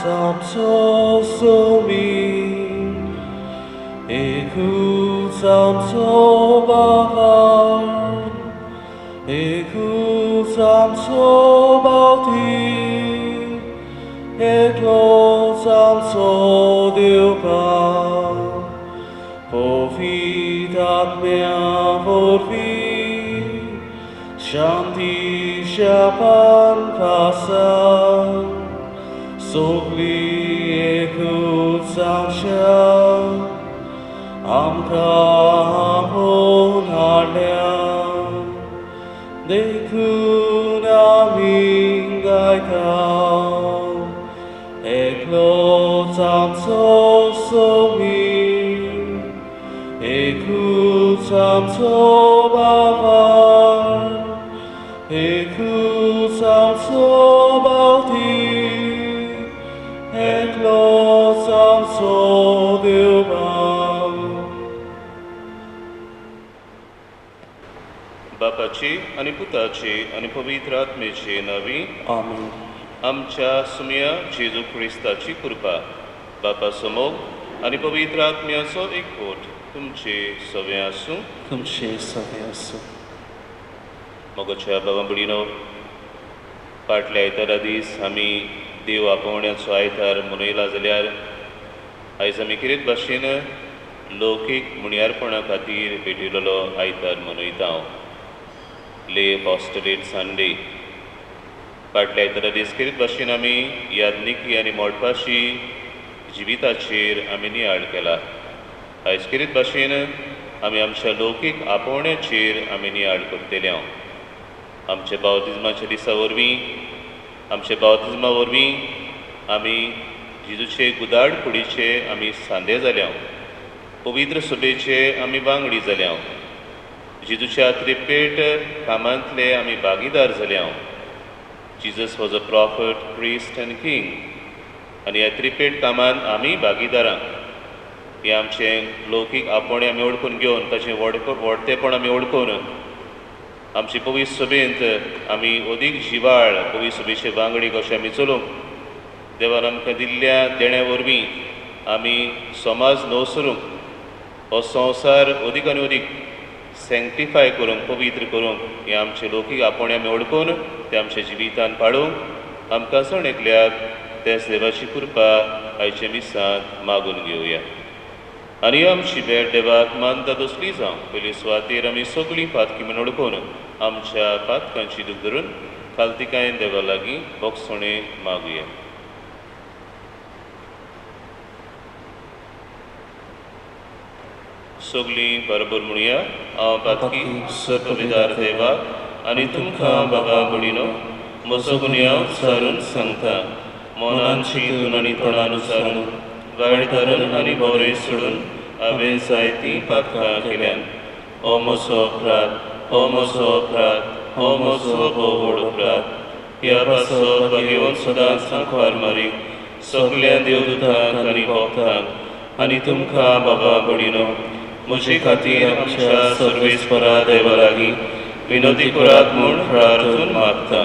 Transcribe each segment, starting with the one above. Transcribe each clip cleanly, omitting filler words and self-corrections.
造生命，一苦造作八方，一苦造作宝地，一苦造作六邦，不必达命不必，上帝下班爬山。Sốc ly ekut sang siya, am kahapon haliang, di ko namin gaitaw, eklot ang sosomin, ekut ang sobaban, ekut ang sobautin, बापाची आणि पुताची आणि पवित्र आत्मेची नावी आमीन. आमच्या सुमया जेजू ख्रिस्ताची कृपा बापा समोर आणि पवित्र आत्म्याचो एकवट तुमचे सगळे आसूं. तुमचे सगळे आसूं. मोगाच्या बाबा भयणीनो, फाटल्या आयतारा दीस आमी देव आपोवण्याचो आयतार मनयला जाल्यार आयज आमी कितें भाशेन लौकीक मुणयारपणा खातीर भेटिल्लो आयतार मनयता. ले अपॉस्टोलेट संडे. फाटल्या आयतारा दीस कितें भाशेन आमी यादनिकी आनी मोडपाशी जिविताचेर आमी नियाळ केला. आयज कितें भाशेन आमी आमच्या लौकीक आपोवण्याचेर आमी नियाळ करतले. आमच्या बावतिजमाच्या दिसा वरवीं आमच्या बावतिजमा वरवीं आमी जेजूचे गुदाड कुडीचे आमी सांदे जाल्या. पवित्र सभेचे आमी वांगडी जाल्या. जेजूच्या त्रिपेट कामांतले आमी भागीदार जाल्या. Jesus was a prophet, priest and king. आनी ह्या त्रिपेट कामांत आमी भागीदारां. हे आमचें लौकीक आपोवणें आमी ओळखून घेवन ताचें व्हडतेपण आमी ओळखून आमची पवित्र सभेंत आमी अदीक जिवाळ पवित्र सभेचे वांगडी कशें आमी चलूंक देवान आमकां दिल्ल्या देण्या वरवीं आमी समाज न्हवसरूंक हो संवसार अदीक आनी अदीक सेंक्टिफाय करूंक पवित्र करूंक हें आमचें लौकीक आपोवणें आमी ओळखून तें आमच्या जिवितांत पाळूंक आमकां सण एकल्याक तेच देवाची कृपा आयच्या दिसांत मागून घेवया. आनी आमची भेट देवाक मानता दसली जावं. पयली सुवातेर आमी सगळीं पातकी म्हूण ओळखून आमच्या पातकांची दूख धरून खालतिकायेन देवा लागीं बोगसणे मागुया. सगळीं बरोबर म्हणुया. हांव पातकी सर्वविदार देवाक आनी तुमकां बाबा भयणीनो म्हजो गुन्य हांव सारून सांगता. मनान चिंतून आनी तोंडान उच्चारून वायट धरून आनी बरें सोडून हांवें जायतीं पातकां केल्यान. हो म्हजो अपराध, हो म्हजो अपराध, हो म्हजो भोव व्हड अपराध. ह्या पासत वा घेवन सदांच सांकवार मारीक सगळ्या देवदूतांक आनी भक्तांक आनी तुमकां बाबा भयणीनो म्हजे खातीर आमच्या सर्वेस्परा देवा लागीं विनोदी करात म्हूण प्रार्थून मागता.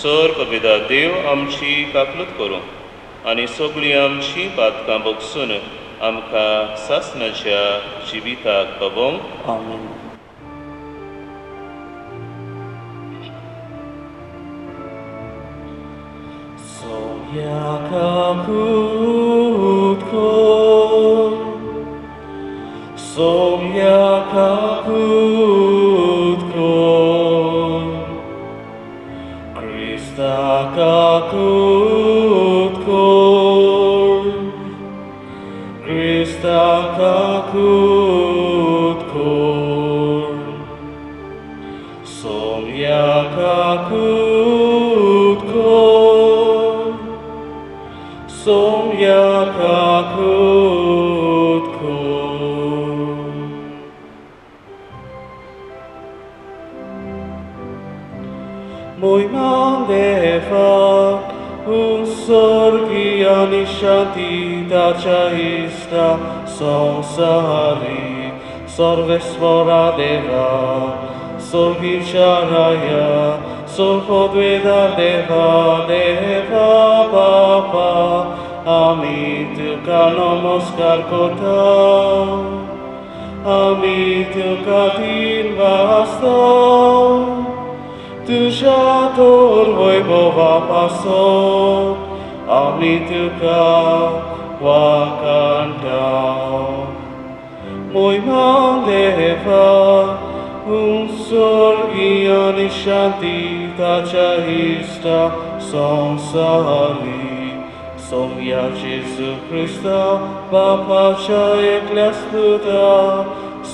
सर्व पिता देव आमची काकलूत करूं आनी सगळीं आमची पातकां बोगसून आमकां सासणाच्या जिविताक पावोवंक. आमीन. Mój mandefa, usorgia nishanti dachaista sansari, sarvesvara deva, sorgi charaya, सोफोद्वेदा देवा देवा बाबा आमी तुका नमस्कार करता आमी तुका दिन वाजता तुझ्या तोर वैभवा पासत आमी तुका वाकांता महिमा देवा स्वर्गीय आणि शांती ताच्या इष्टा संसारी सोमया जेजू ख्रिस्ता बापाच्या एकल्या स्तुता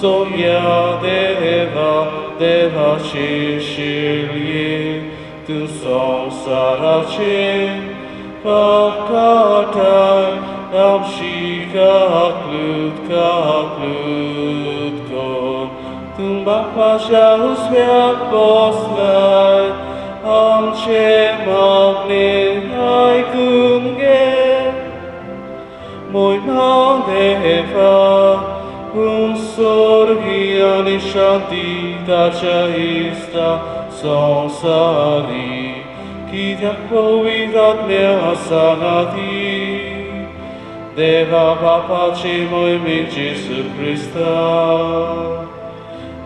सोमया देवा देवाचे शिर्ये तू संसाराचे पाप काटाय आमची काकलूत कर तू बापाच्या हुस्म्याक बसलाय आमचे मागणे ऐकून घे महिमा देवा स्वर्गीय आणि शांती ताच्या इष्टा संसारी कित्याक पवित्र आत्म्या सांगाती देवा बापाचे मोहिमेचे जेजू ख्रिस्ता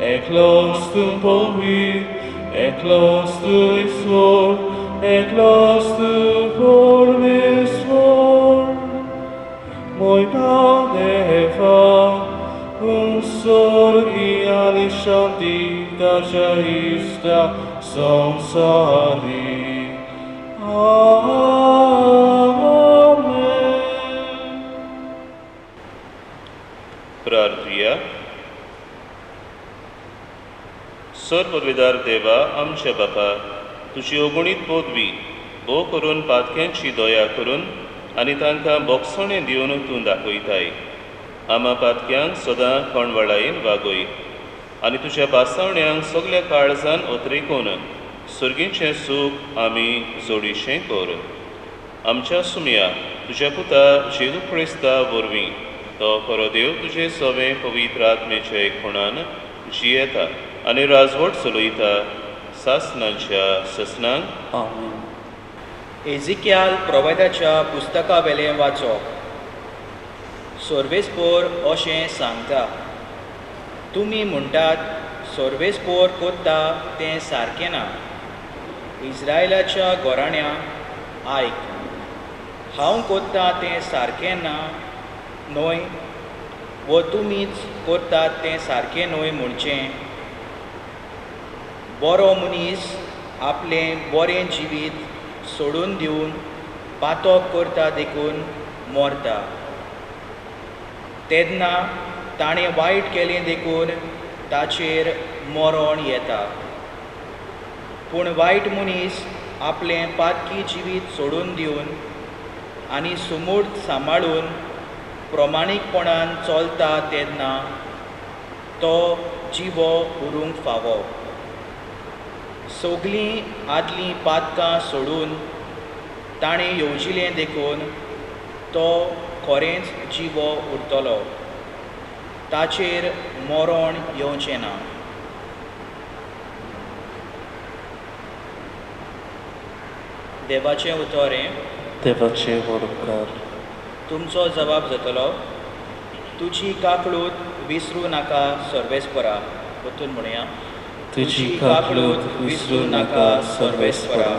एकलोच तूं पवित्र एकलोच तूं ईश्वर एकलोच तूं परमेश्वर महिमा देवा स्वर्गीय आणि शांती ताच्या इष्टा संसारी आमेन. प्रार्थया सर पदवीदार देवा आमच्या बापा तुजी अगणीत पदवी भोव करून पातक्यांची दया करून आनी तांकां बोगसणें दिवन तूं दाखयताय आमा पातक्यांक सदां कणवळायेन वागय आनी तुज्या पासावण्यांक सगल्या काळजान ओतरेकून सुर्गीचें सूख आमी जोडिशें कर आमच्या सुमया तुज्या पुता जेजू ख्रिस्ता वरवीं तो खरो देव तुजें सवें पवित्र आत्मेच्या एकपणान जियेता आनी राजवट चलयता सासनांच्या ससनांक आमेन. एजिक्याल प्रोवेदाच्या पुस्तका वेलें वाचप सोर्वेस्पोर अशें सांगता तुमी म्हणटात सोर्वेस्पोर कोत्ता तें सारकें ना इस्रायलाच्या गोराण्या आयक हांव कोत्ता तें सारकें ना न्हय वो तुमीच कोत्तात तें सारकें न्हय म्हणचें बरो मनीस आपलें बरें जिवीत सोडून दिवन पातोक करता देखून मरता तेन्ना ताणें वायट केलें देखून ताचेर मरण येता पूण वायट मनीस आपलें पातकी जिवीत सोडून दिवन आनी सुमूर्त सांबाळून प्रमाणीकपणान चलता तेन्ना तो जिवो उरूंक फावो सगलीं आदलीं पातकां सोडून ताणें येवजिलें देखून तो खरेंच जिवो उरतलो ताचेर मरण येवचें ना देवाचें उतोरें देवाचे वरकार तुमचो जबाब जातलो तुजी काकळूत विसरूं नाका सर्वेस्परा वतून म्हणया तुजी काकळूत विसरूं नाका सर्वेस्परा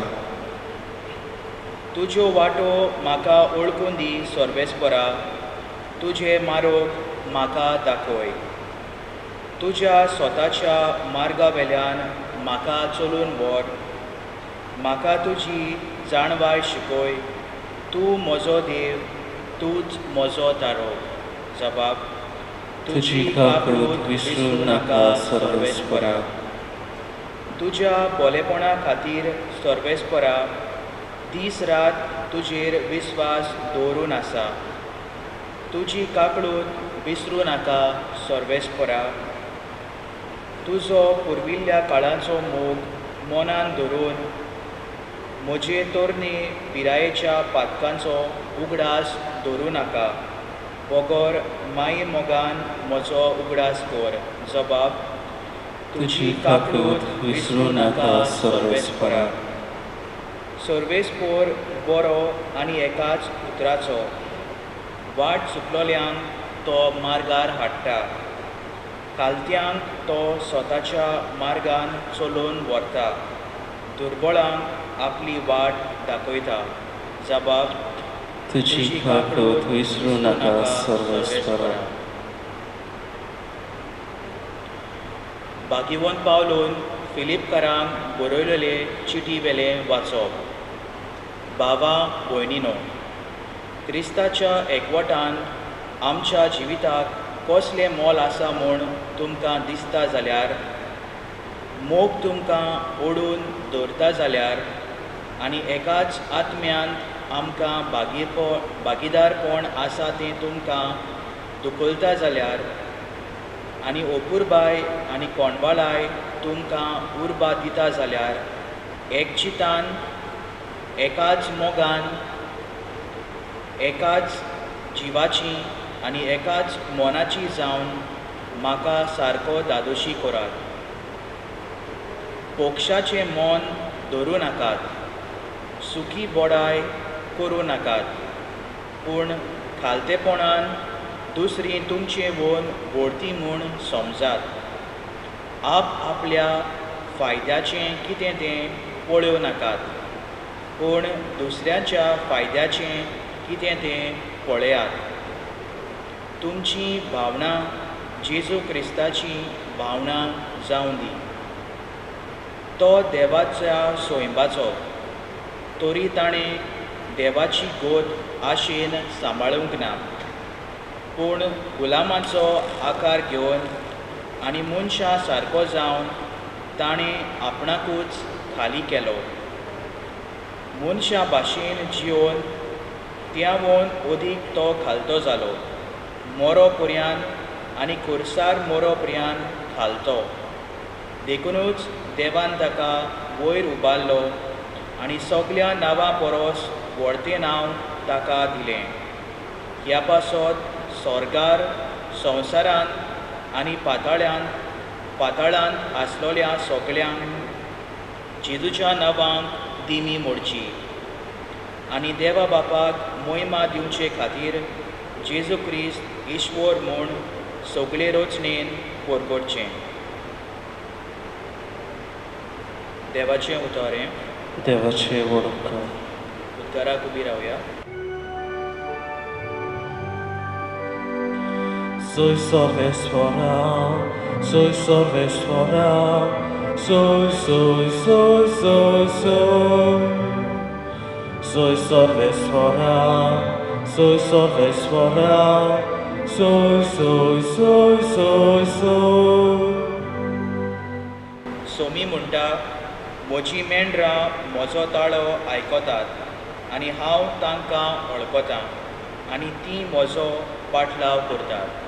तुज्यो वाटो म्हाका ओळखून दी सर्वेस्परा तुजे मार्ग म्हाका दाखय तुज्या स्वताच्या मार्गा वेल्यान म्हाका चलून व्हर म्हाका तुजी जाणवाय शिकय तूं म्हजो देव तूंच म्हजो तारो जबाब तुजी काकळूत विसरूं नाका सर्वेस्परा तुज्या बोलेपणा खातीर सर्वेस्परा दीस रात तुजेर विस्वास दवरून आसा तुजी काकळूत विसरूं नाका सर्वेस्परा तुजो पुर्विल्ल्या काळांचो मोग मनान धरून म्हजे तोरणे पिरायेच्या पातकांचो उगडास दवरूं नाका वगोर माये मोगान म्हजो उगडास कर जबाब तुझी काकूट विसरू नाका सर्वेस्परा. सर्वेस्पोर बरो आनी एकाच उतराचो, वाट चुकलोल्यांक तो मार्गार हाडटा. कालत्यांक तो स्वताच्या मार्गान चलोवन व्हरता. दुर्बळांक आपली वाट दाखयता. जबाब: तुझी काकूट विसरू नाका सर्वेस्परा. बागीवन पावलून फिलिपकारांक बरयलेले चिटी वेले वाचप. भावा भयणीनो, क्रिस्ताच्या एकवटान आमच्या जिविताक कसलें मोल आसा म्हूण तुमकां दिसता जाल्यार, मोग तुमकां ओडून दवरता जाल्यार, आनी एकाच आत्म्यांत आमकां भागीदारपण आसा तें तुमकां दुखलता जाल्यार, आनी ओपुरबाय आनी कोणबाळाय तुमकां उर्बा दिता जाल्यार, एकचितान, एकाच मोगान, एकाच जिवाची आनी एकाच मोनाची जावन म्हाका सारको दादोशी करात. पोक्षाचें मोन धरूं नाकात, सुखी बोडाय करूं नाकात, पूण खालतेपणान दुसरी तुमचे वोन व्हडती म्हूण समजात. आपल्या फायद्याचें कितें तें पळोवं नाकात, पूण दुसऱ्याच्या फायद्याचें कितें तें पळयात. तुमची भावना जेजू क्रिस्ताची भावना जावं दी. तो देवाच्या सोयंबाचो, तरी ताणें देवाची गोद आशेन सांबाळूंक ना, पूण गुलामाचो आकार घेवन आनी मनशा सारको जावन ताणें आपणाकूच खाली केलो. मनशा भाशेन जिवन त्या वन ओदीक तो खालतो जालो, मोरो पर्यान आनी खुर्सार मोरो पर्यान खालतो. देखूनच देवान ताका वयर उबारलो आनी सगल्या नांवां परस व्हडतें नांव ताका दिलें. ह्या पासत स्वर्गार, संवसारांत आनी पाताळांत आसलोल्या सगळ्यांक जेजूच्या नांवांक दिमी मोडची. आनी देवा बापाक मोहिमा दिवचे खातीर जेजू क्रिस्त ईश्वर म्हूण सगळे रचनेन परगडचें. देवाचें उतोरें. देवाचे वडकार. उद्गाराक उबी रावया. Soy सर्वेस्परा, soy सर्वेस्परा, soy, soy, soy, soy, soy. Soy सर्वेस्परा, soy सर्वेस्परा, soy, soy, soy, soy, soy. Somi म्हणटा, म्हजी मेंढरां म्हजो ताळो आयकतात आनी हांव तांकां वळखतां आनी तीं म्हजो पाटलाव करतात.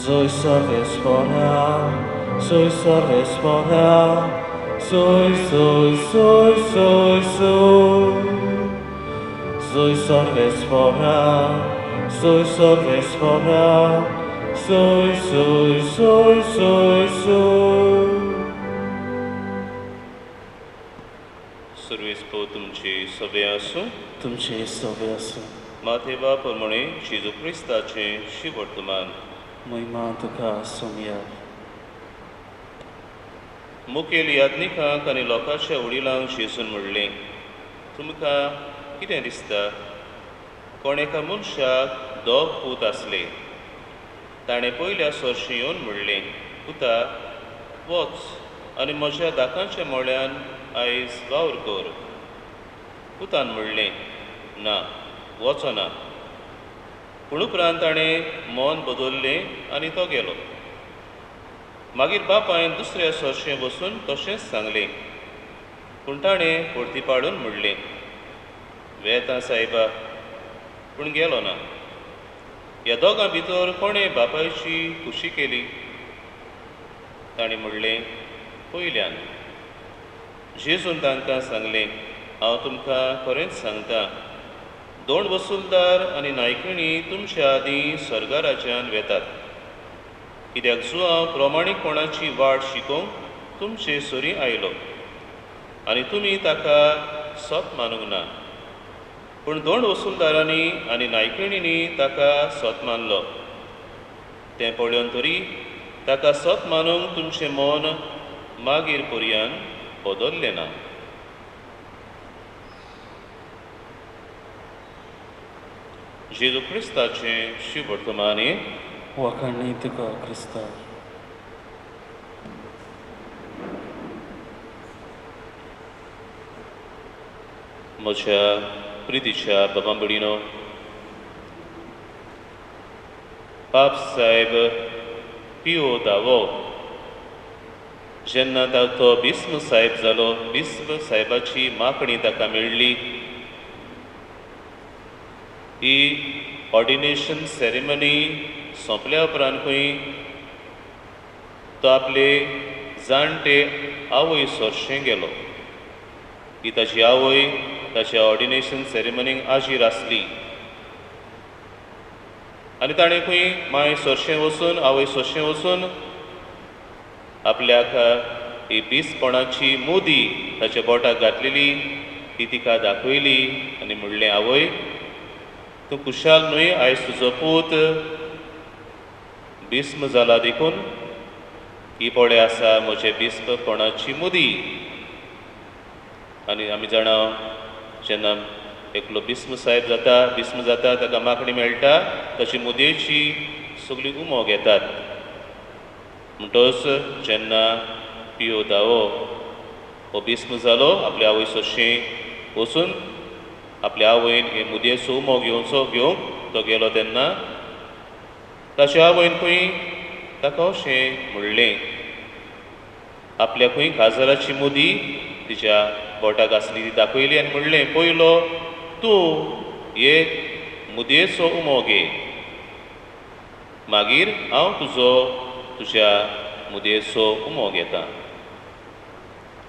Soy सर्वेस्परा, soy सर्वेस्परा, soy, soy, soy, soy, soy. Soy सर्वेस्परा, soy सर्वेस्परा, soy, soy, soy, soy, soy. सर्वेस्पो तुमची सभे आसूं. तुमचे सवे आसूं. माथेवा प्रमाणे जेजू क्रिस्ताचें शिवर्तमान. महिमा तुका सोमया. मुखेल याज्ञिकांक आनी लोकांच्या वडिलांक जेजून म्हणलें, तुमकां कितें दिसता? कोण एका मनशाक दोग पूत आसले. ताणें पयल्या सोर्शी येवन म्हणलें, पुता, वच आनी म्हज्या दाकांच्या मोळ्यान आयज वावर कर. पुतान म्हणलें, ना, वचो ना. पूण उपरांत ताणें मन बदल्लें आनी तो गेलो. मागीर बापायन दुसऱ्या सोर्शें बसून तशेंच सांगलें. पूण ताणें परतीपाडून म्हणलें, वेता सायबा, पूण गेलो ना. ह्या दोगां भितर कोणें बापायची खुशी केली? ताणें म्हणलें, पयल्यान. जेजून तांकां सांगलें, हांव तुमकां खरेंच सांगतां, दोन वसूलदार आनी नायकिणी तुमच्या आदीं स्वर्गा राज्यांत वेतात. कित्याक जो हांव प्रमाणीकपणाची वाट शिकोवंक तुमचे सोरी आयलो आनी तुमी ताका सत मानूंक ना, पूण दोन वसूलदारांनी आनी नायकिणींनी ताका सत मानलो. तें पळोवन तरी ताका सत मानूंक तुमचें मन मागीर पर्यान बदल्लें ना. जेजू क्रिस्ताचें शुभ वर्तमानी वखाणी तुका क्रिस्ता. म्हज्या प्रितीच्या बाबा भयणीनो, पाप साहेब पियो दावो जेन्ना तो बिस्म साहेब जालो, बिस्म साहेबाची माकणी ताका मेळ्ळी. ही ऑर्डिनेशन सेरेमनी सोंपल्या उपरांतूय तो आपले जाणटे आवय सोरशें गेलो. ही ताची आवय ताच्या ऑर्डिनेशन सेरेमनीक हाजीर आसली आनी ताणें खंय माय सोरशें वचून, आवय सोरशें वचून आपल्याक ही बिसपणाची मोदी ताच्या बोटाक घातलेली ती तिका दाखयली आनी म्हणलें, आवय तूं कुशाल न्हय, आयज तुजो पूत बिस्म जाला देखून ही पळय आसा म्हजे बिस्पपणाची मुदी. आनी आमी जाणा जेन्ना एकलो बिस्म साहेब जाता ताका माकणी मेळटा, ताची मुदयेची सगळी उमोग येतात. म्हणटच जेन्ना पियो दावो हो बिस्म जालो, आपल्या आवय सोरशें वचून आपल्या आवयन हे मुदयेचो उमोग घेवंक तो गेलो तेन्ना ताच्या आवयन खंय ताका अशें म्हणलें, आपल्या खंय काजराची मुदी तिच्या बोटाक आसली ती दाखयली आनी म्हणलें, पयलो तूं हे मुदयेचो उमोग घे, मागीर हांव तुज्या मुदयेचो उमोग घेता.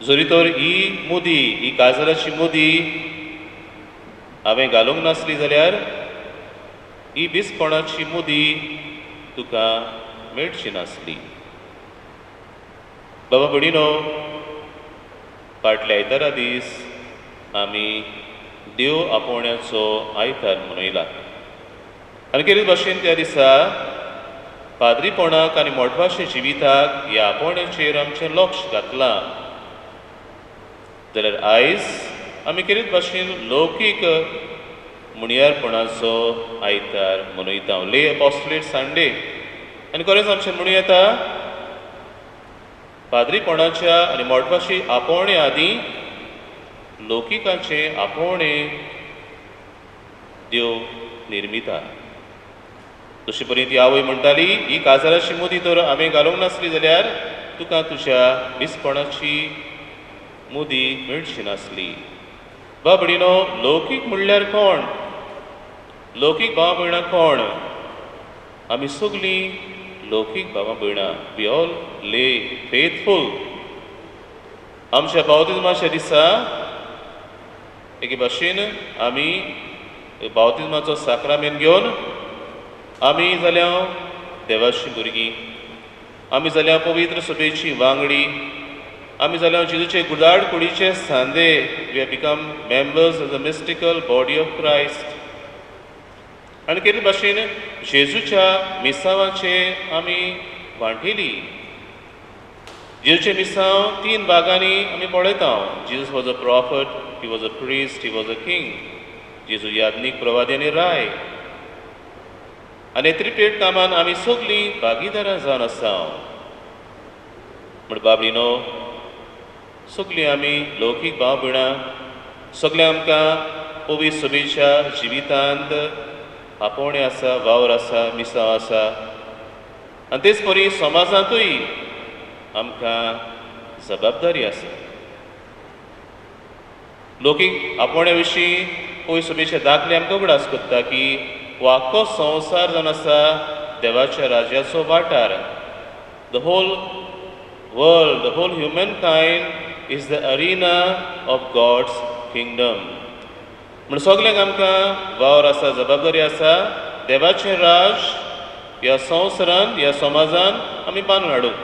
जरी तर ही काजराची मुदी हांवें घालूंक नासली जाल्यार ही बिसपणाची मुदी तुका मेळची नासली. बाबा भयणीनो, फाटल्या आयतारा दीस आमी देव आपोवण्याचो आयतार मनयला आनी केले भाशेन त्या दिसा पाद्रीपणाक आनी मोठभाशे जिविताक ह्या आपोवण्याचेर आमचें लक्ष घातलां. जाल्यार आयज आमी केले भाशेन लौकीक मुणयारपणाचो आयतार मनयता, ले अपॉस्टलेट संडे. आनी खरेंच आमचें म्हणूं येता, पाद्रीपणाच्या आनी मोठभाशी आपोवणे आदीं लौकिकाचें आपोवणें देव निर्मिता. तशे परी ती आवय म्हणटाली, ही काजराची मुदी तर हांवें घालूंक नासली जाल्यार तुका तुज्या बिसपणाची मुदी मेळची नासली. बाब भयणीनो, लौकीक म्हणल्यार कोण? लौकीक भाव भयणां कोण? आमी सगळीं लौकीक भावां भयणां. वी ऑल ले फेथफूल. आमच्या बावतिजमाच्या दिसा एके भाशेन आमी बावतिजमाचो साक्रामेंत घेवन आमी जाल्या देवाची भुरगीं, आमी जाल्या पवित्र सभेची वांगडी, आमी जाल्या जेजूचे गुदाड कुडीचे सांदे. We have become members of the mystical body of Christ. आनी केले भाशेन जेजूच्या मिसावाचे आमी वांटेली. जेजूचे मिसाव 3 भागांनी आमी पळयता. Jesus was a prophet, he was a priest, he was a king. जेजू याज्ञीक, प्रवादी आनी राय. आनी त्रिपेट कामान आमी सगळीं भागीदारां जावन आसा. म्हण बाबडीनो, सगळीं आमी लौकीक भाव भयणां, सगळे आमकां पवित्र सभेच्या जिवितांत आपोवणें आसा, वावर आसा, मिसाव आसा. आनी तेच परी समाजांतूय आमकां जबाबदारी आसा. लौकीक आपोवण्या विशीं पवित्र सभेचे दाखले आमकां उगडास कोत्ता की हो आख्खो संवसार जावन आसा देवाच्या राज्याचो वाठार. The whole world, the whole human kind is the arena of God's kingdom. म्हण सगल्यांक आमकां वावर आसा, जबाबदारी आसा. देवाचें राज ह्या संवसारान ह्या समाजान आमी बांदून हाडूंक.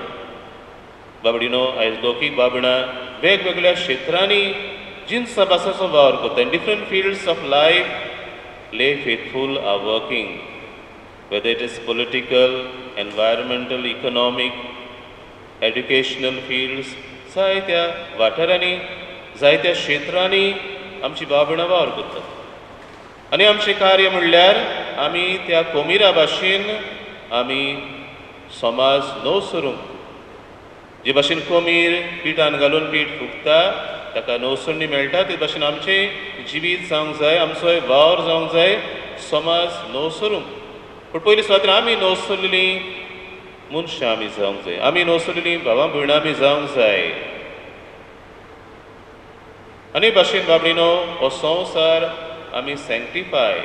बाबडीनो आयज लौकीक बाबणां वेगवेगळ्या क्षेत्रांनी जिन्सा बासाचो वावर करता. In different fields of life, lay faithful are working, whether it is political, environmental, economic, educational fields, जायत्या वाठारांनी जायत्या क्षेत्रांनी आमची बाबणां वावर करतात. आनी आमचें कार्य म्हणल्यार आमी त्या कोमिरा भाशेन आमी समाज नव सरूंक, जे भाशेन कोमीर पिठान घालून पीठ फुगता ताका नवसरणी मेळटा, ते भाशेन आमचें जिवीत जावंक जाय, आमचो वावर जावंक जाय समाज नवसरूंक. पूण पयलीं सुवातेर आमी नवसरलेलीं मनशां आमी जावंक जाय, आमी नवसरलेलीं भावां भयणां आमी जावंक जाय. आनी भाशेन बाबडीनो हो संवसार आमी sanctify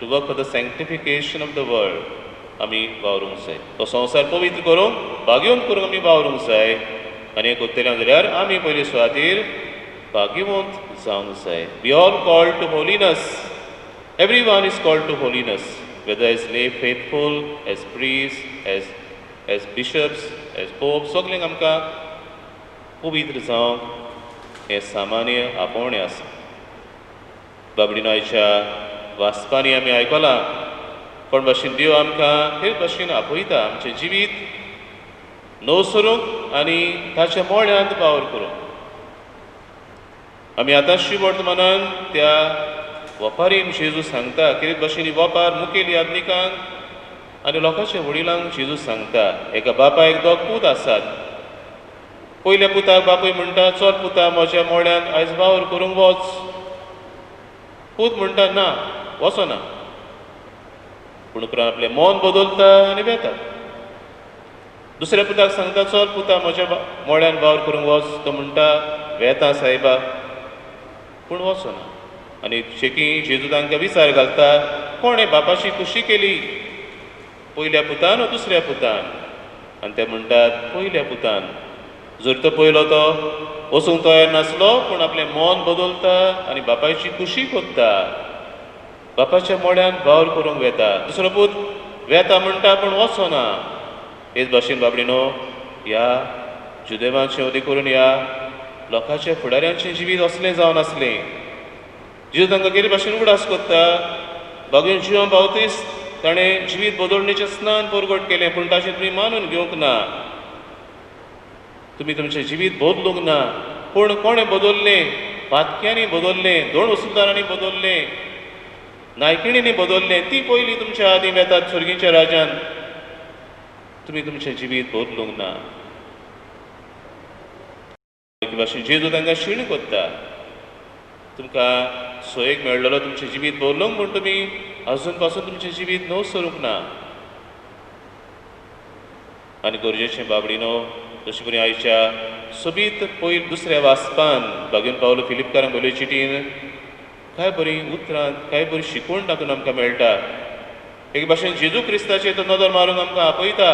to work for the sanctification of the world आमी वावरूंक जाय. तो संवसार पवित्र करूंक भाग्यवंत करूंक आमी वावरूंक जाय. आनी एक उत्तरां जाल्यार आमी पयले सुवातेर भाग्यवंत जावंक जाय. We all called to holiness. Everyone is called to holiness, whether as lay faithful, as priests, as bishops, as popes, सगल्यांक आमकां पवित्र जावंक हें सामान्य आपोवणें आसा. बाबडीनो आयच्या वाचपांनी आमी आयकलां कोण भाशेन देव आमकां ते भाशेन आपयता आमचें जिवीत नवसरूंक आनी ताच्या मोळ्यांत वावर करूंक. आमी आतांशी वर्तमानान त्या वपारीन जेजू सांगता कितें भाशेन वपार मुखेल यादनिकांक आनी लोकांच्या वडिलांक जेजू सांगता. एका बापायक दोग पूत आसात. पयल्या पुताक बापूय म्हणटा, चल पुता म्हज्या मोळ्यांत आयज वावर करूंक वच. पूत म्हणटा, ना वचना. पूण उपरांत आपलें मन बदलता आनी वेता. दुसऱ्या पुताक सांगता, चल पुता म्हज्या मोळ्यान वावर करूंक वच. तो म्हणटा, वेता सायबा, पूण वचना. आनी शेकी जेजू तांकां विचार घालता, कोणें बापाची खुशी केली, पयल्या पुतान वा दुसऱ्या पुतान? आनी ते म्हणटात, पयल्या पुतान. जर तो पयलो तो वचूंक तयार नासलो, पूण आपलें मन बदलता आनी बापायची खुशी कोत्ता, बापाच्या मोड्यान वावर करूंक वेता. दुसरो पूत वेता म्हणटा पूण वचना. हेच भाशेन बाबडीनो ह्या जुदेवांचें उदी करून ह्या लोकांच्या फुडाऱ्यांचें जिवीत असलें जावन आसलें. जेजू तांकां कितें भाशेन उगडास कोत्ता. भगवान जिवन बावतीस ताणें जिवीत बदलणेचें स्नान परगट केलें, पूण ताचें तुमी मानून घेवंक ना. तुमी तुमचें जिवीत बदलूंक ना. पूण कोणें बदललें? पातक्यांनी बदललें, दोन वसुलदारांनी बदललें, नायकिणींनी बदललें. ती पयलीं तुमच्या आदीं वेतात स्वर्गीच्या राजान. तुमी तुमचें जिवीत बदलूंक ना. भाशेन जेजू तांकां शीण कोत्ता. तुमकां सोयेक मेळ्ळलो तुमचें जिवीत बदलूंक, म्हूण तुमी अजून पासून तुमचें जिवीत नवसरूंक ना. आनी गरजेचें बाबडीनो, जशें करून आयच्या सोबीत पयर दुसऱ्या वाचपान भगवान पावलो फिलिपकारांक बरयले चिटीन काय बरीं उतरां, काय बरी शिकवण तातूंत आमकां मेळटा. एक भाशेन जेजू क्रिस्ताचेर तो नदर मारूंक आमकां आपयता.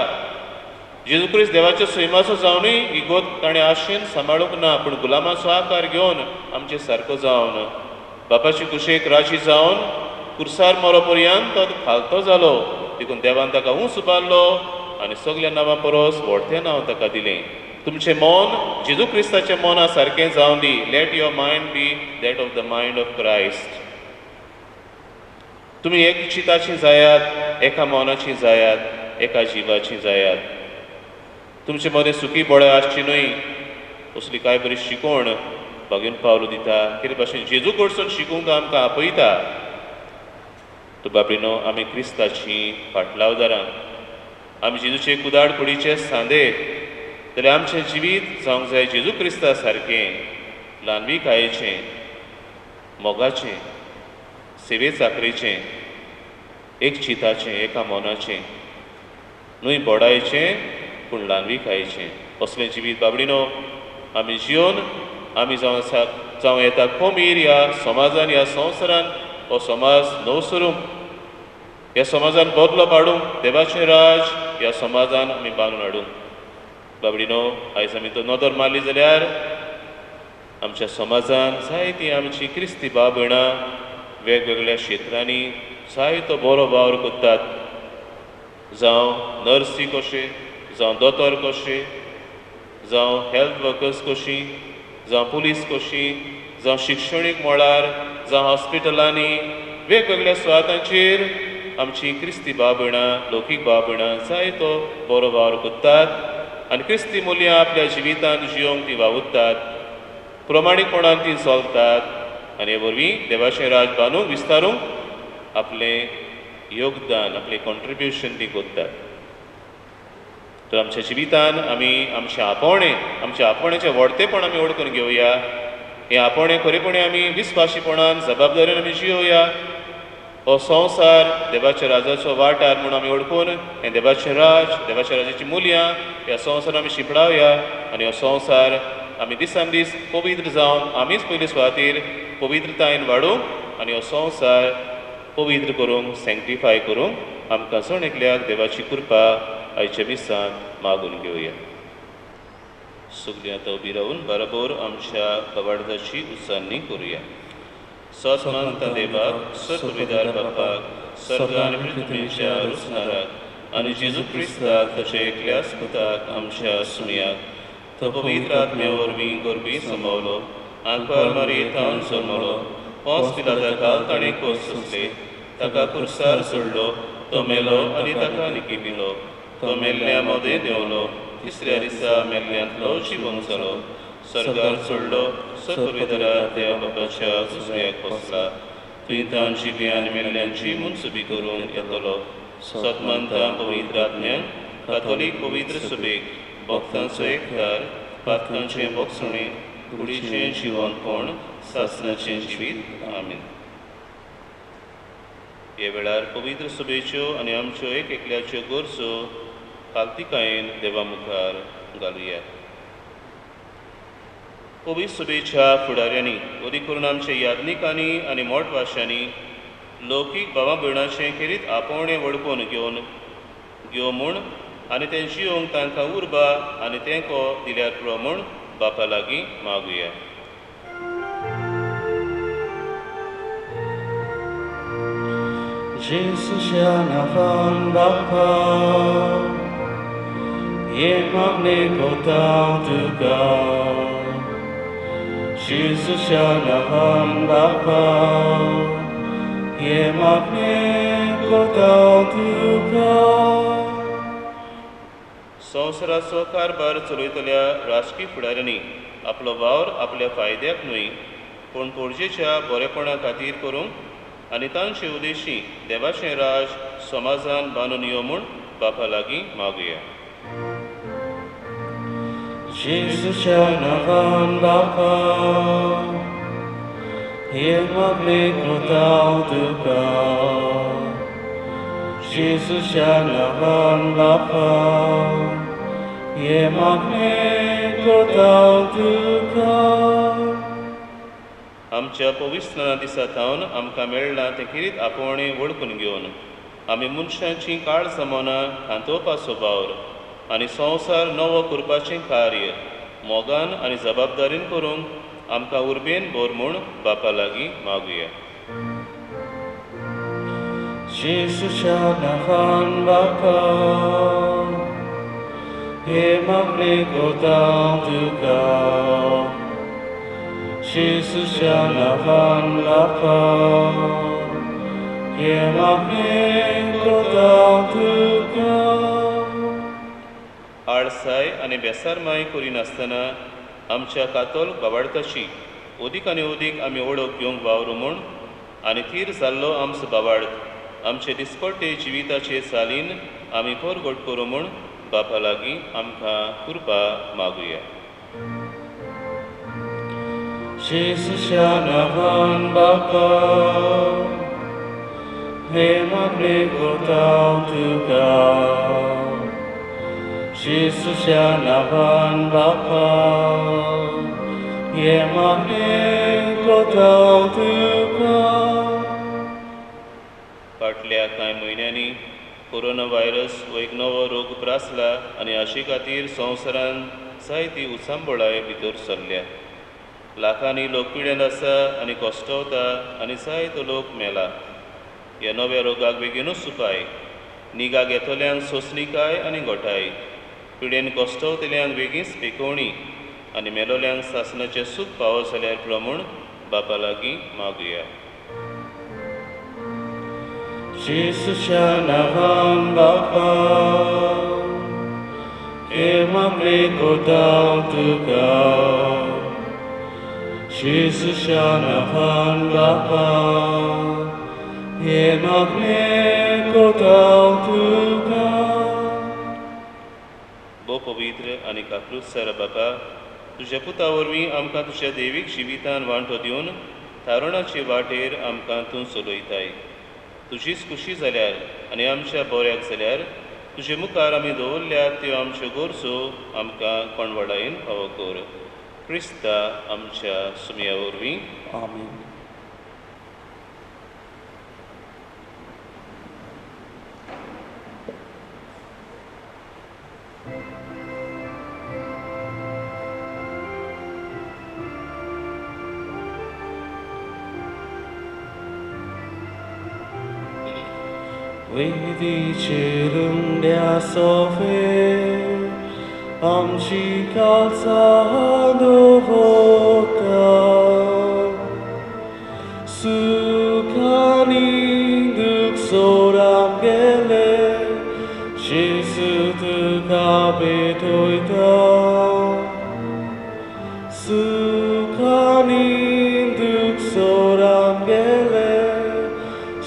जेजू क्रिस्त देवाचो सैमाचो जावनूय इगोत ताणें आशेन सांबाळूंक ना, पूण गुलामाचो आकार घेवन आमचे सारको जावन बापाची कुशेक राजी जावन कुर्सार मरो पर्यंत तो खालतो जालो. देखून देवान ताका उंच उबारलो आनी सगल्या नांवां परस व्हडतें नांव ताका दिलें. तुमचें मन जेजू क्रिस्ताच्या मना सारकें जावन दी. Let your mind be that of the mind of Christ. तुमी एक चिताचीं जायात, एका मनाचीं जायात, एका जिवाचीं जायात. तुमचे मदें सुखी बळे आसची न्हय, असली कांय बरी शिकवण भगवान पावलो दिता. कितें भाशेन जेजू कडसून शिकूंक आमकां आपयता. तो बाबडीनो, आमी क्रिस्ताचीं फाटलावदारां, आमी जेजूचे कुदाड कुडीचे सांदे, जाल्यार आमचें जिवीत जावंक जाय जेजू क्रिस्ता सारकें, ल्हानविकायेचें, मोगाचें, सेवे चाकरेचें, एक चिताचें, एका मनाचें, न्हय बोडायचें पूण ल्हानविकायेचें. असलें जिवीत बाबडीनो आमी जिवन आमी जावं येता कोमीर ह्या समाजान, ह्या संवसारान हो समाज नवसरूंक, ह्या समाजान बदलो पाडूंक, देवाचें राज ह्या समाजान आमी बांदून हाडूंक. बाबडीनो, आयज आमी तो नदर मारली जाल्यार आमच्या समाजान जायतीं आमचीं क्रिस्ती भाव भयणां वेगवेगळ्या क्षेत्रांनी जायतो बरो वावर करतात. जावं नर्सी कशे, जावं दोतोर कशे, जावं हेल्थ वर्कर्स कशीं, जावं पुलीस कशीं, जावं शिक्षणीक मळार, जावं हॉस्पिटलांनी वेगवेगळ्या सुवातांचेर आमची क्रिस्ती भाव भयणां, लौकीक भाव भयणां जायतो बरो वावर कोत्तात आनी क्रिस्ती मुल्यां आपल्या जिवितांत जियोंक ती वावुरतात, प्रमाणीकपणान ती चलतात आनी हे वरवीं देवाचें राज बांदूंक विस्तारूंक आपलें योगदान, आपलें कॉन्ट्रिब्युशन ती कोत्तात. तर आमच्या जिवितान आमी आमचे आपोवण्याचें व्हडतेपण आमी ओळखून घेवया. हें आपोवणें खरेपणी आमी विस्वाशीपणान जबाबदारेन आमी जियोया. हो संवसार देवाच्या राजाचो वाठार म्हूण आमी ओळखून हें देवाचें राज, देवाच्या राजाची मुल्यां ह्या संवसारान आमी शिंपडावया आनी हो संवसार आमी दिसान दीस पवित्र जावन आमीच पयले सुवातेर पवित्रतायेन वाडूंक आनी हो संवसार पवित्र करूंक, सँक्टिफाय करूंक आमकां सण एकल्याक देवाची कृपा आयच्या दिसान मागून घेवया. सगळीं आतां उबी रावन बरोबर आमच्या कवाडदाची उसान्नी करुया. सतमंत देवाक, सर्वविदार बापाक, स्वर्ग आनी पृथ्वीच्या रुसणाराक आनी जेजू क्रिस्ताक तशें एकल्याच पुताक आमच्या सुमयाक तो पवित्र आत्म्या वरवीं गरबी समवलो, आंकवार मारयेतान जल्मलो, पोंस पिलाता काल ताणें कोस सोंसले, ताका कुर्सार सोडलो, तो मेलो आनी ताका निकिमिलो, तो मेल्ल्या मोदें देंवलो, तिसऱ्या दिसा मेल्ल्यांतलो जिवंत जालो, स्वर्गार सोडलो, सर्वविदारा देवा बापाच्या उजव्याक बसला, थंय तान जिवी आनी मेल्ल्यांची मुनसुबी करूंक येतलो. सतमंतां पवित्र आत्म्यान, कातोलीक पवित्र सभेक, भक्तांचो एकठार, पातकांचें भोगसणें, कुडीचें जिवंतपण, सासणाचें जिवीत. आमीन. हे वेळार पवित्र सभेच्यो आनी आमच्यो एक एकल्याच्यो गरजो काल्तिकायेन देवा मुखार घालुया. पवित्र सभेच्या फुडाऱ्यांनी, ओदी करून आमच्या यादनिकांनी आनी मोठवाशांनी लौकीक भावां भयणांचें खेरीत आपोवणें वळखून घेव म्हूण आनी तें जियोंक तांकां उर्बा आनी तेंको दिल्यार पुरो म्हूण बापा लागीं मागुया. Jezusia navan bapa, je mag nekotał Tuga. Jezusia navan bapa, je mag nekotał Tuga. संवसाराचो कारभार चलयतल्या राजकीय फुडाऱ्यांनी आपलो वावर आपल्या फायद्याक न्हय पूण पोरजेच्या बरेपणा खातीर करूंक आनी तांचे उद्देशी देवाचें राज समाजान बांदून यो म्हूण बापा लागीं मागुया. Jezusia navan bapa, je mag nekotał Tuga. Jezusia navan bapa, je mag nekotał Tuga. आमच्या पवित्र दिसा थावन आमकां मेळ्ळां तें खेरीत आपोवणें वळखून घेवन आमी मनशांची काळ जमोना खांतोवपाचो वावर आनी संवसार नवो करपाचें कार्य मोगान आनी जबाबदारीन करूंक आमकां उर्बेन भर म्हूण बापा लागीं मागुया. Jezusia navan bapa, je mag nekotał Tuga. Jezusia navan bapa, je mag nekotał Tuga. आळसाय आनी बेसारमाय करिनासतना आमच्या कातोलीक बाबाडताची ओदीक आनी ओदीक आमी वळख घेवंक वावरूं म्हूण आनी थीर जाल्लो आमचो बाबाड आमचे दिसपट्टे जिविताचे चालीन आमी परगट करूं म्हूण बापा लागीं आमकां कृपा मागुया. Jezusia navan bapa, je mag nekotał Tuga. Jezusia navan bapa, je mag nekotał Tuga. फाटल्या कांय म्हयन्यांनी कोरोना व्हायरस हो एक नवो रोग प्रासला आनी हाचे खातीर संवसारान जायती उचांबळाय भितर सरल्या. लाखांनी लोक पिड्यान आसा आनी कोश्टवता आनी जायतो लोक मेला. ह्या नव्या रोगाक बेगीनूच उपाय निगा घेतल्यांक सोंसणीकाय आनी गोठाय, पिडेन कोश्टवतल्यांक बेगीच पिकोवणी आनी मेलोल्यांक सासणाचें सूख पावो जाल्यार प्रमूण बापा लागीं मागुया. Jezusia navan Bapa, Emamleko dał Tuka. Jezusia navan Bapa, Emamleko dał Tuka. बो पवित्र आनी काकूस सारा बापा, तुज्या पुता वरवीं आमकां तुज्या देवीक जिवितान वांटो दिवन थारोणाचे वाटेर आमकां तूं चलयताय. तुजीच खुशी जाल्यार आनी आमच्या बऱ्याक जाल्यार तुजे मुखार आमी दवरल्यात त्यो आमच्यो गरजो आमकां कोणवडायेन फावो कर. क्रिस्ता आमच्या सुमया वरवीं. Amen. Wyjdziecie dia sofy, amci calza do voca, sukani duk soram gele, Jesu tu kapitoita, sukani duk soram gele,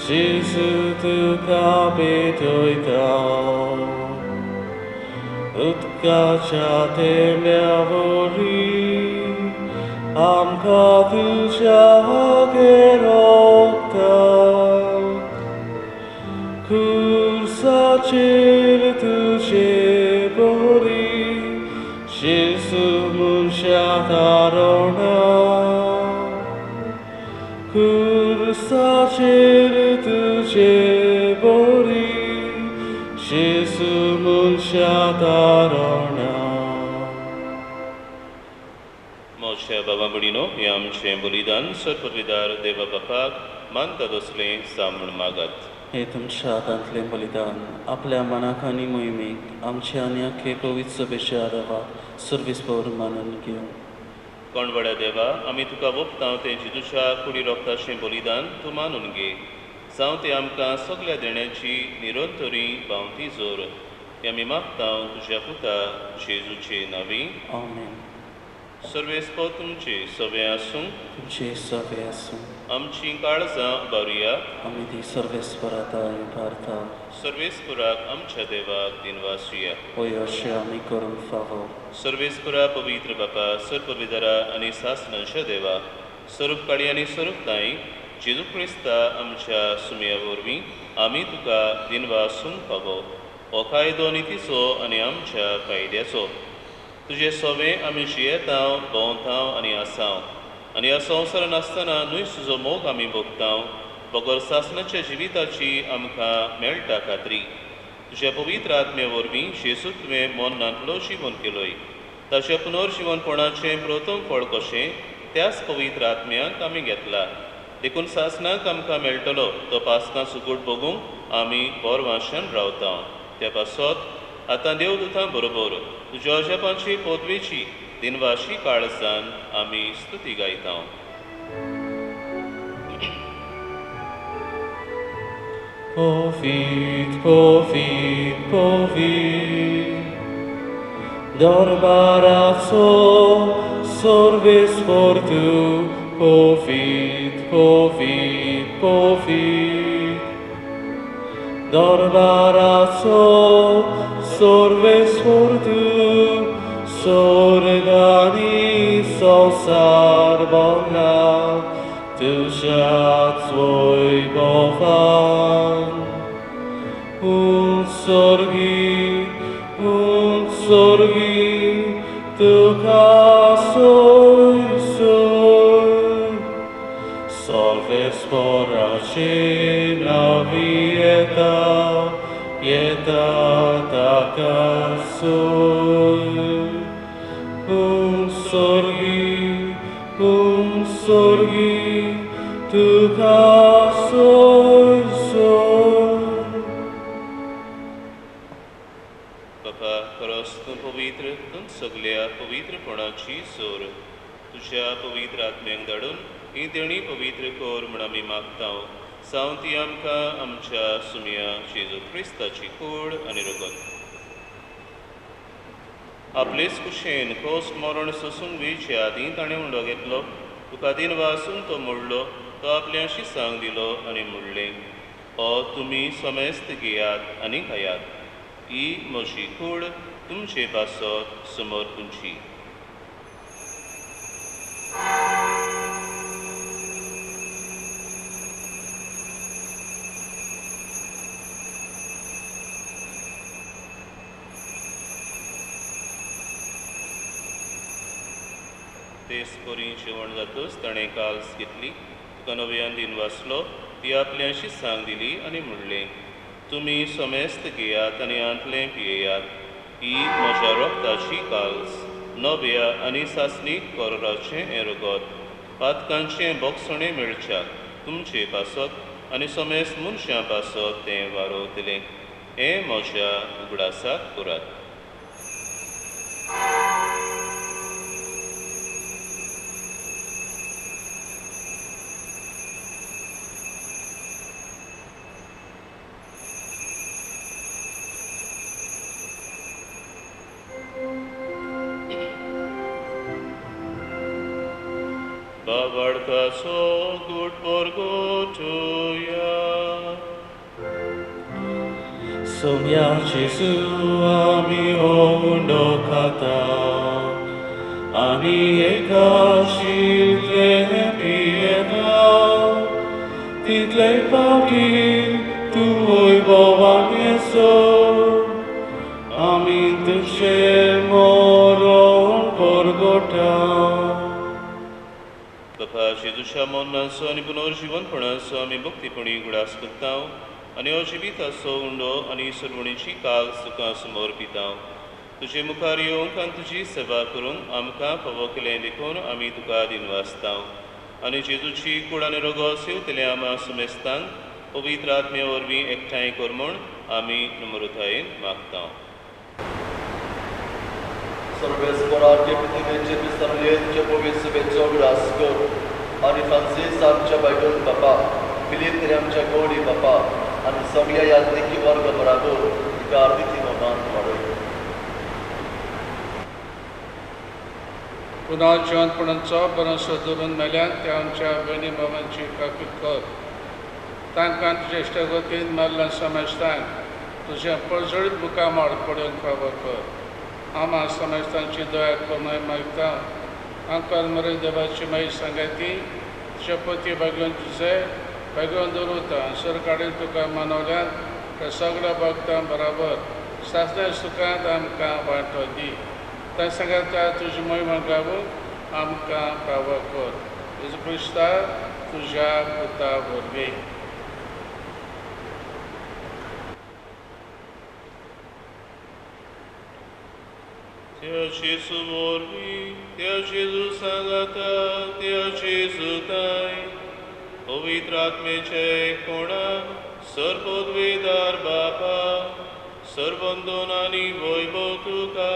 Jesu tu kapitoita. Utkačate meavori, amka tuja gerokta, kursa cer tuje bori, Jesu munsha tarona, kursa cer tuje bori, Jesu munsha tarona. मोशे बाबा बुडीनो हे आमचें बलिदान सर्पविदार देवा बापाक मानता दसलें सामण मागात. हे तुमच्या हातांतलें बलिदान आपल्या मनाक आनी मोहिमेक आमच्या आनी आख्खे पवित्र सभेच्या आदाराक सर्विस्पवर मानून घेवं. कोणवड्या देवा, आमी तुका वोगतांव तें जिजूच्या कुडी रोगताचें बलिदान तूं मानून घे. जावं तें आमकां सगल्या देण्याची निरंतरी पावती जोर. हें आमी मागतांव तुज्या पुता जेजूचे नांवी. आमेन. सर्वेस्पो तुमचे सवे आसूं. तुमचे सवे आसूं. आमची काळजां उबारुया. आमी ती सर्वेस्पराता उबारता. सर्वेस्पुराक आमच्या देवाक दिनवासुया. होय अशें आमी करूंक फावो. सर्वेस्पुरा पवित्र बापा, सर्पविदारा आनी सासणांच्या देवा, स्वरूपकाळी आनी स्वरूपताई जेजू क्रिस्ता आमच्या सुमया वरवीं आमी तुका दिनवासूंक फावो. हो कायदो नितीचो आनी आमच्या फायद्याचो. तुजे सवे आमी जियेतांव, भोंवतांव आनी आसांव. आनी ह्या संवसारान आसतना न्हय तुजो मोग आमी भोगतांव. बगर सासणाच्या जिविताची आमकां मेळटा खात्री. तुज्या पवित्र आत्मे वरवीं जेजू तुवें मोन्नांतलो जिवन केलोय. ताच्या पुनर्जिवनपणाचें प्रथम फळ कशें त्याच पवित्र आत्म्याक आमी घेतला. देखून सासणाक आमकां मेळटलो तो पासकां सुकूट भोगूंक आमी बोरवाशान रावतांव. त्या पासत आतां देवदूतां बरोबर तुज्या अजापाची पदवेची दिनवाशी काळजान आमी स्तुती गायतांव. Povit, povit, povit, Dorbarazzo, sorvis portu, povit, povit, povit, Dorbarazzo, sorvis portu, sorgani sosar bona, tu siat svoj bofan. Un sorgi, tu casoi soi, salves poracina vieta, pietà casoi. Un sorgi, tu casoi soi. परतून सगल्या पवित्रपणाची सोर तुझ्या पवित्र आत्म्यांक धाडून ही देणी पवित्र core म्हण आमी मागता जावं ती आमकां आमच्या सुमया जेजू क्रिस्ताची कूड आनी रगत आपलेच कुशेन कोस मरण सोसून वेचे आदीं ताणें उंडो घेतलो तुकादीन वासून तो मोडलो तो आपल्याशी सांग दिलो आनी म्हणलें हो तुमी समेस्त घेयात आनी खायात ही म्हजी कूड तुमचे पासत समोर तुमची तेच कोरी जेवण जातच ताणें काल्स घेतली तुका नव्यान दिन वाचलो ती आपल्याशी सांग दिली आनी म्हणलें तुमी समेस्त घेयात आनी आंतलें पियेयात ही म्हज्या रोगताची काल्स नव्या आनी सासणीक कोराचें हें रगत पातकांचें बोगसणें मेळच्याक तुमचे पासत आनी समेस्त मनशां पासत तें वारोतलें हें म्हज्या उगडासाक करात Bavartaso gut porgotuya Somia Jesu ami ondo kata Ani ekashi pieta Title pagi tuoi bovan yeso Amin tuche moron porgota बापा जेजूच्या मोन्नाचो आनी पुनर्जीवनपणाचो आमी भक्तीपणी गुडास करता आनी हो जिविताचो उंडो आनी सरवणीची काल सुखां समोर पिता तुजे मुखार येवंक आनी तुजी सेवा करून आमकां फावो केलें देखून आमी तुका दिन वाचता आनी जेजूची कूड आनी रगत सेवतले आमा सुमेस्तांक पवित्र आत्मे वरवीं एकठांय कर म्हूण आमी नम्रतायेन मागता सर्वेस्पराचे पृथ्वीचे विसरलेचे पवित्र बेचो ग्रास्कर आणि फ्रांसीस आमच्या बायडून बापा फिलिप तरी आमच्या गोडी बापा आणि सगळ्या यात्रिकी वर्ग बराबर गार्दिती मान वाढय पुन्हा जिवंतपणांचो बरोसो धरून मेल्यान ते आमच्या भयणी भावांची काकूट कर तांकां तुजे इश्टगतीन मारल्या समजतांक तुजें पळजळीत मुखार पडून फावो कर आमा समजतांची दया करूं मागता आमकां मरे देवाची मागीर सांगाती तुजे पती भाग्योन तुजे भाग्योन दवरता सरकारीन तुका मानवल्यान त्या सगळ्या भक्तां बराबर सासण्या सुखांत आमकां वांटो दी त्या सांगाता तुजी महिमा गावूंक आमकां फावो कर जेजू क्रिस्ता तुज्या पुता वरवीं Teu Jesu morri, Teu Jesu sagata, Teu Jesu tai, Povitratmece kona, Sarvodvedar Bapa, Sarvandonani Voivotuka,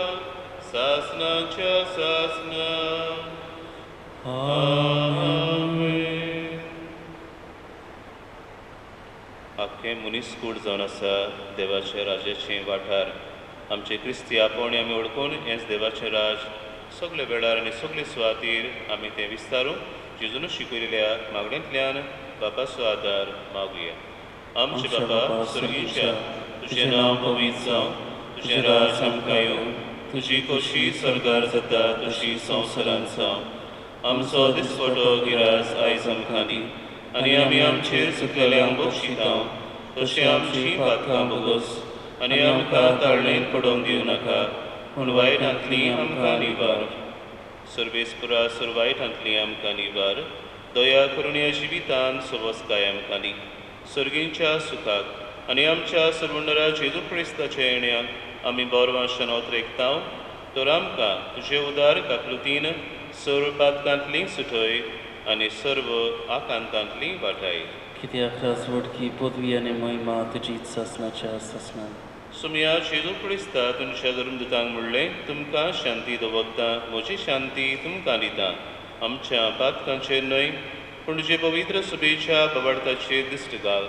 Sasnacha Sasna. Amen. आख्खे मुनीस कूड जावन आसा देवाच्या राजाचें वाठार आमचे क्रिस्ती आपोवणी आमी ओळखून हेंच देवाचें राज सगळे वेळार आनी सगळे सुवातेर आमी तें विस्तारूं जेजून शिकयलेल्या मागण्यांतल्यान बापाचो आदार मागुया आमचे बापा सर्गीच्या तुजें नांव पवित्र जावं तुजें राज आमकां येवं तुजी खोशी स्वर्गार जाता तशी संवसारांत जावं आमचो दिसपटो गिरास आयज आमकां दी आनी आमी आमचेर चुकलेल्यांक बक्षिता तशें आमची पातकां बोगोस आनी आमकां ताळणेंत पडोवंक दिवं नाका पूण वायटांतलीं आमकां निवार सर्वेस्परा सर वायटांतलीं आमकां निवार दया करून ह्या जिवितांत सवस्काय आमकां दी सर्गींच्या सुखाक आनी आमच्या सर्वंडरा जेजू क्रिस्ताच्या येण्याक आमी बोरवांशान ओतरेकता तर आमकां तुजे उदार काकलुतीन सर्व पातकांतलीं सुटय आनी सर्व आकांतांतलीं वाटाय कित्याक राजवडकी पदवी आनी महिमा तुजीच सासणाच्या सासणान सुमया जेजू क्रिस्ता तुमच्या धर्मदूतांक म्हणलें तुमकां शांती दवरता म्हजी शांती तुमकां दिता आमच्या पातकांचेर न्हय पूण तुजे पवित्र सभेच्या बवाडताचेर दिश्ट घाल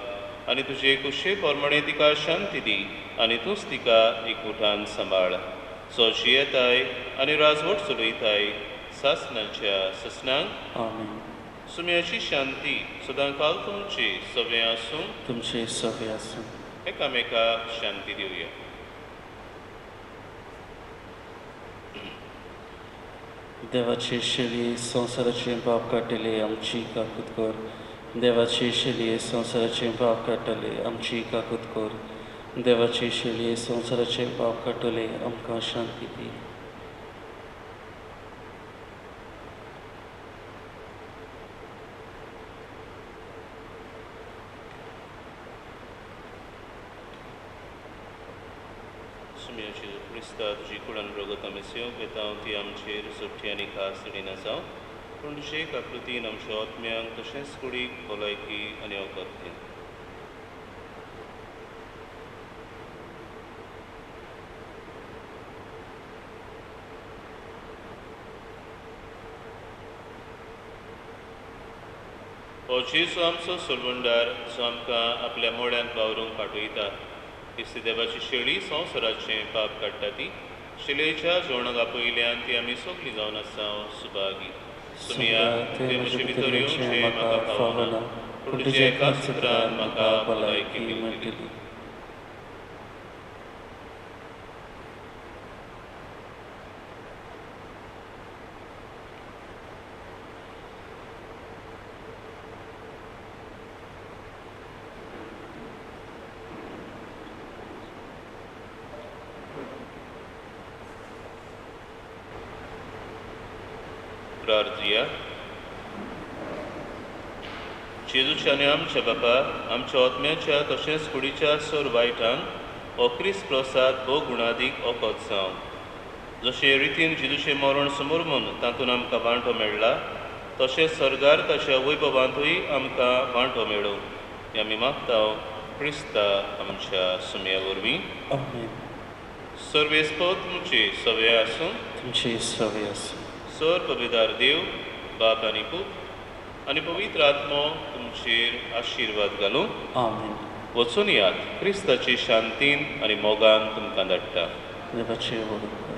आनी तुजे कुशे पोरमणे तिका शांती दी आनी तूंच तिका एकवटान सांबाळ सोची येताय आनी राजवट चलयताय सासणांच्या ससनांक आमेन. सुमयाची शांती सदांकाल तुमची सवे आसूं तुमचे सवे आसूं. एकामेकाक शांती दिवया. देवाचे शेळये संवसाराचे पाप काडटले आमची काकूत कर. देवाचे शेळये संवसाराचे पाप काडटले आमची काकूत कर. देवाचे शेळये संवसाराचे पाप काडटले आमकां शांती दी. सुमयाची क्रिस्ता तुजी कुळान रगत आमी सेवक येता ती आमचेर सुट्टी आनी खास दिना जावं पूण तुजे काकृतीन आमच्या आत्म्यांक तशेंच कुडीक भलायकी आनी अवकात दी. हो जेजू आमचो सोलवंडार जो आमकां आपल्या मोड्यांत वावरूंक पाठयता दिसती देवाची शेळी संवसाराचें पाप काडटा ती शिलेच्या जेवणाक आपयल्यान ती आमी सगळीं जावन आसा सुभागी. सुमया ते म्हजे भितर येवचें म्हाका फावना पूण तुजे एकाच चित्रान म्हाका भलायकी मेळटली. प्रार्थया. जेजूच्या आनी आमच्या बापा आमच्या आत्म्याच्या तशेंच कुडीच्या सर वायटांक हो क्रिस्त प्रसाद भोव गुणादीक ओकोत जावं. जशे रितीन जेजूचें मरण समोरमून तातूंत आमकां वांटो मेळ्ळा तशेंच सर्गार ताच्या वैभवांतूय आमकां वांटो मेळो हें आमी मागता क्रिस्ता आमच्या सुमया वरवीं. आमेन. सर्वेस्पद तुमचे सवे आसूं. तुमचे सवे आसूं. सर पवित्र देव बाप आनी पूत आनी पवित्र आत्मो तुमचेर आशिर्वाद घालूं. आमेन. वचून यात क्रिस्ताची शांतीन आनी मोगान तुमकां धाडटा. देवाचे वडून कर.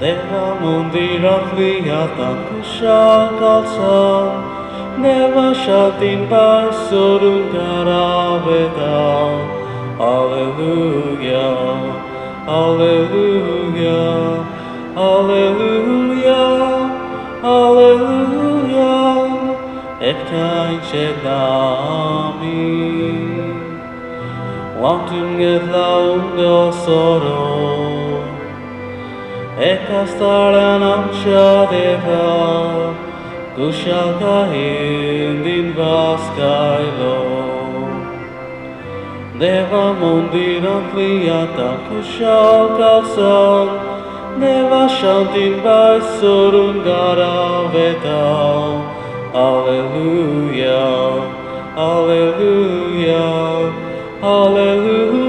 देवा मंदिरांतली आतां कुशाक आसा देवा शांतीन भायर सोडून घरा वेता. Alleluia, Alleluia, Alleluia, Alleluia. Ektańcie nami, łamtym gedlaungo soro. Eka stara nam siadewa, kusiaka indin vaskajlo. Deva mondirantli ata kushal kalsan, Deva shantin by sorun garaveta. Alleluia, Alleluia, Alleluia.